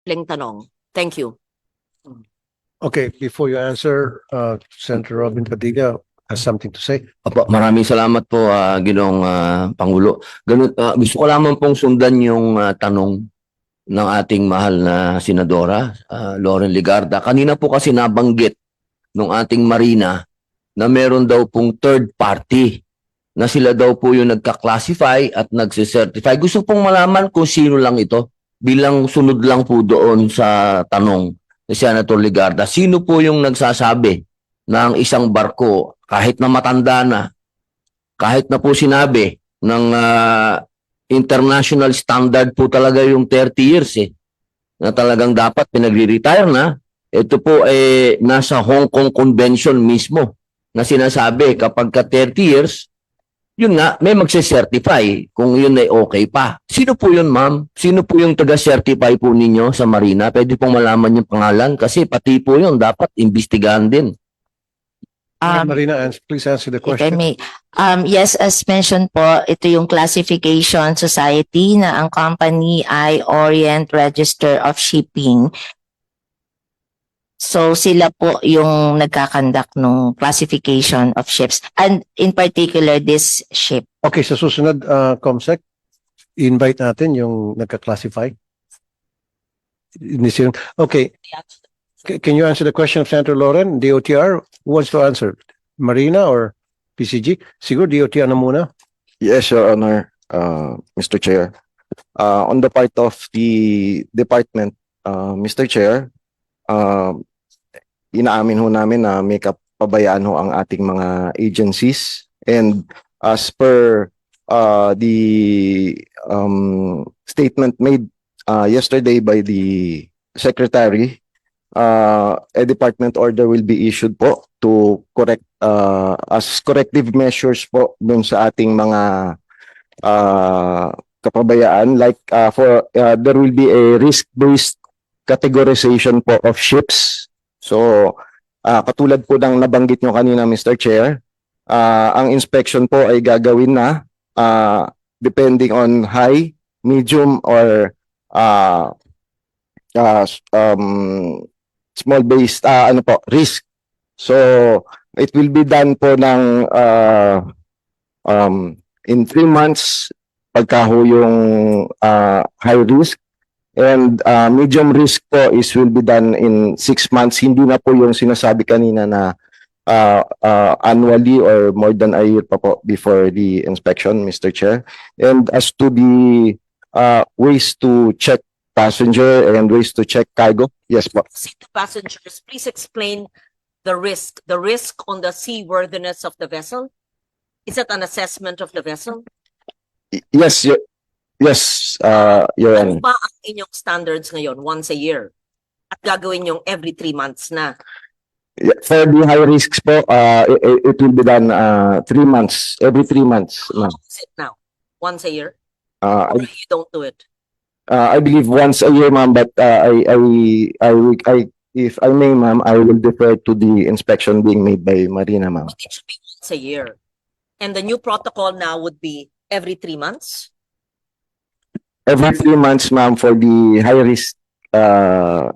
simpleng tanong. Thank you. Okay, before you answer, Senator Robin Padilla has something to say. Opo, maraming salamat po, Ginoong Pangulo. Ganun, gusto ko lamang pong sundan yung tanong ng ating mahal na Senadora, Lauren Legarda. Kanina po kasi nabanggit ng ating Marina na meron daw pong third party na sila daw po yung nagka-classify at nagsicertify. Gusto pong malaman kung sino lang ito bilang sunod lang po doon sa tanong ni Senator Legarda. Sino po yung nagsasabi ng isang barko kahit na matanda na, kahit na po sinabi ng international standard po talaga yung 30 years na talagang dapat pinagre-retire na. Ito po nasa Hong Kong Convention mismo na sinasabi kapag ka 30 years, yun nga, may magse-certify kung yun ay okay pa. Sino po yun, ma'am? Sino po yung taga-certify po ninyo sa Marina? Pwede pong malaman yung pangalan kasi pati po yun dapat imbestigahan din. Marina, please answer the If I question. may. Yes, as mentioned po, ito yung classification society na ang company ay Orient Register of Shipping. So sila po yung nagkakandak ng classification of ships and in particular this ship. Okay, sa susunod, Comsec, invite natin yung nagka-classify. Okay, can you answer the question of Senator Lauren, DOTR? Who wants to answer? Marina or PCG? Siguro DOTR na muna. Yes, Your Honor, Mr. Chair. On the part of the department, Mr. Chair, inaamin ho namin na may kapabayaan ho ang ating mga agencies, and as per the statement made yesterday by the Secretary, a department order will be issued po to correct as corrective measures po dun sa ating mga kapabayaan, like there will be a risk-based categorization po of ships. So katulad po ng nabanggit nyo kanina, Mr. Chair, ang inspection po ay gagawin na depending on high, medium, or small based risk. So it will be done po ng in 3 months pagka ho yung high risk, and medium risk po will be done in 6 months. Hindi na po yung sinasabi kanina na annually or more than a year pa po before the inspection, Mr. Chair. And as to the ways to check passenger and ways to check cargo, yes po. Passengers, please explain the risk on the seaworthiness of the vessel. Is that an assessment of the vessel? Yes, yes, Your Ano Honor. ba ang inyong standards ngayon once a year? At gagawin yung every 3 months na? For the high risks po, it will be done 3 months, every 3 months. How is it now? Once a year? Uh, Or you don't do it? I believe once a year, ma'am, but if I may, ma'am, I will defer to the inspection being made by Marina, ma'am. It should be once a year. And the new protocol now would be every 3 months? Every 3 months, ma'am, for the high risk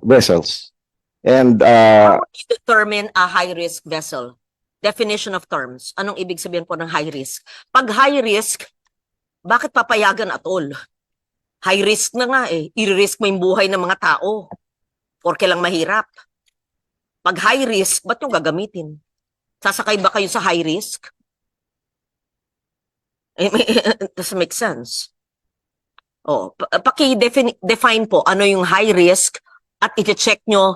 vessels. And How would you determine a high-risk vessel? Definition of terms. Anong ibig sabihin po ng high risk? Pag high risk, bakit papayagan at all? High risk na nga I-risk mo yung buhay ng mga tao. Porke lang mahirap. Pag high risk, ba't yung gagamitin? Sasakay ba kayo sa high risk? Doesn't make sense. Paki-define po ano yung high risk at i-check nyo